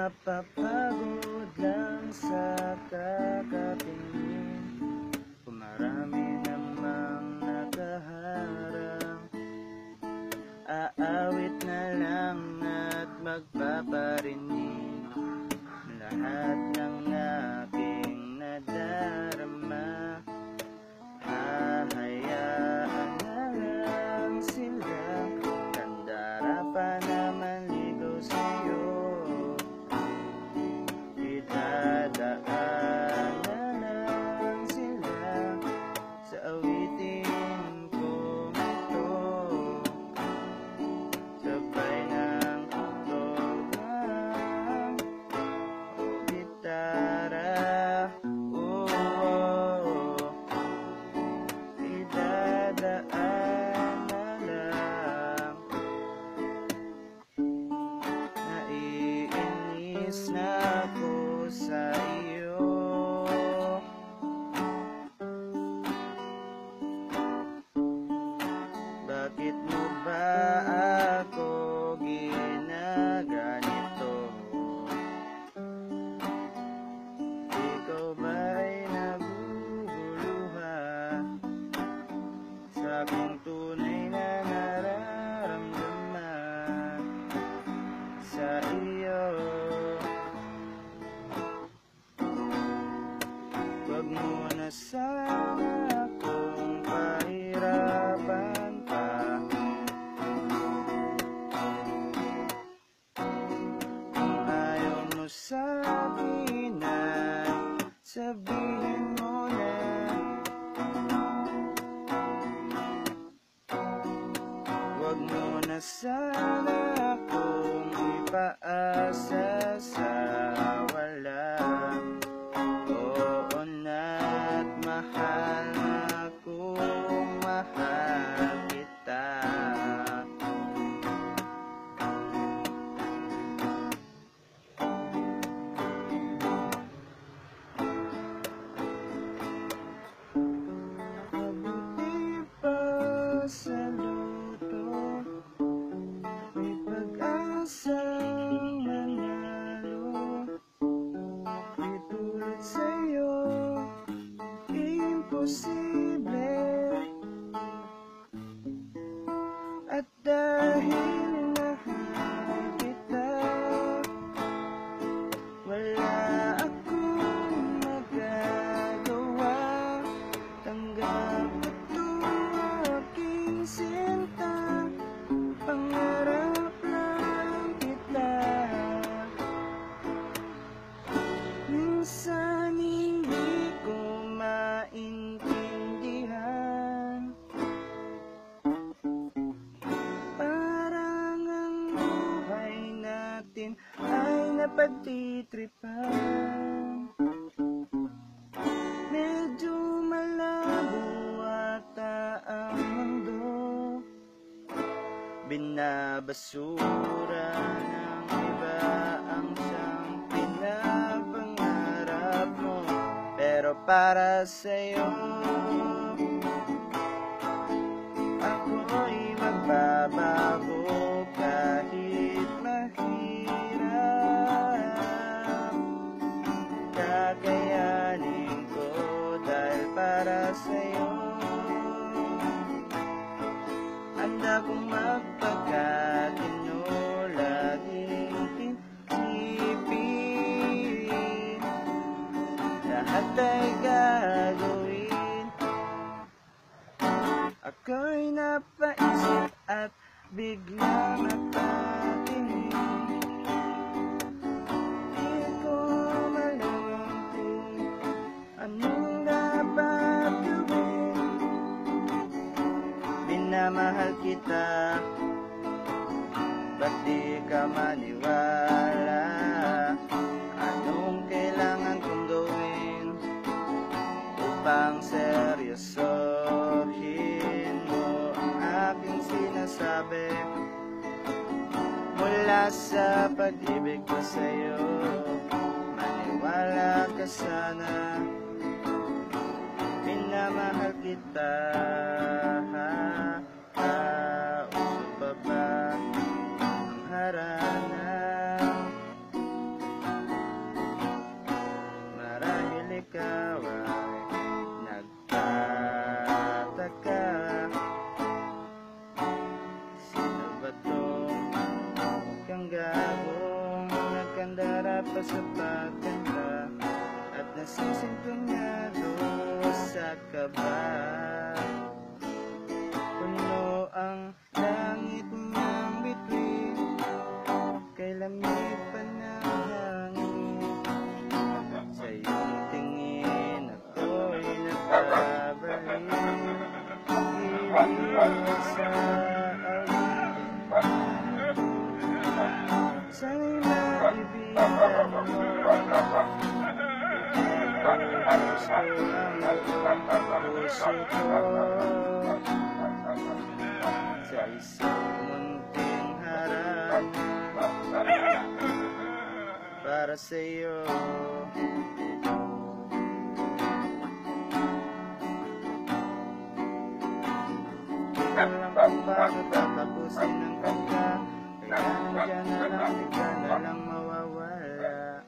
napapagod lang sa kakatingin. Kung marami namang nakaharang, aawit na lang at magpaparinig lahat ng aking nadarama. Hahayaan na lang sila, kandara pa naman ligaw sa'yo. Idadaan na lang sila sa awitin kong ito, sabay ng tutugan o gitara. Idadaan na lang. Naiinis na ako sa iyo. Bakit mo ba ako ginaganito? Ikaw ba'y naguguluhan sa aking tunay na nararamdaman sa iyo? Wag mo na sana akong pahirapan pa. Kung ayaw mo sabihin ay sabihin mo na. Wag mo na sana akong ipaasa sa wala. Oo na't mahal akong mahal kita. Mabuti pa sa luto, may pag-asang manalo. Di tulad sa'yo, imposible. At dahil mahal kita, wala akong magagawa. Tanggap ito aking sinta, pangarap lang kita. Minsan hindi ko maintindihan, parang ang buhay natin ay napagtitripan. Medyo malabo ata ang mundo, binabasura ng iba ang siyang pinapangarap mo. Pero para sa'yo, ako'y magbabago kahit mahirap. Kakayanin ko dahil para sa'yo, handa kong magpagkatino, laging isipin, lahat ay gagawin. Ako'y napaisip at biglang natatingin. Di ko malaman kung anong dapat gawin. Minamahal kita, ba't di ka maniwala? Anong kailangan kong gawin upang seryosohin mo ang aking sinasabi? Mula sa pag-ibig ko sa'yo, maniwala ka sana. Minamahal kita, uso pa ba ang harana? sa pagkanta at nasisintunyado sa kaba. Puno ang langit ng bituin, kay lamig pa ng hangin. Sa iyong tingin ako'y nagkabalik, ilig sa awitin. Sana'y maibigan mo, gusto ang buong puso ko. Sa isang munting harana para sa'yo. Ikaw lang kung bago tatapusin ang kanta, kaya nandiyan na lang, bigla na lang mawawala.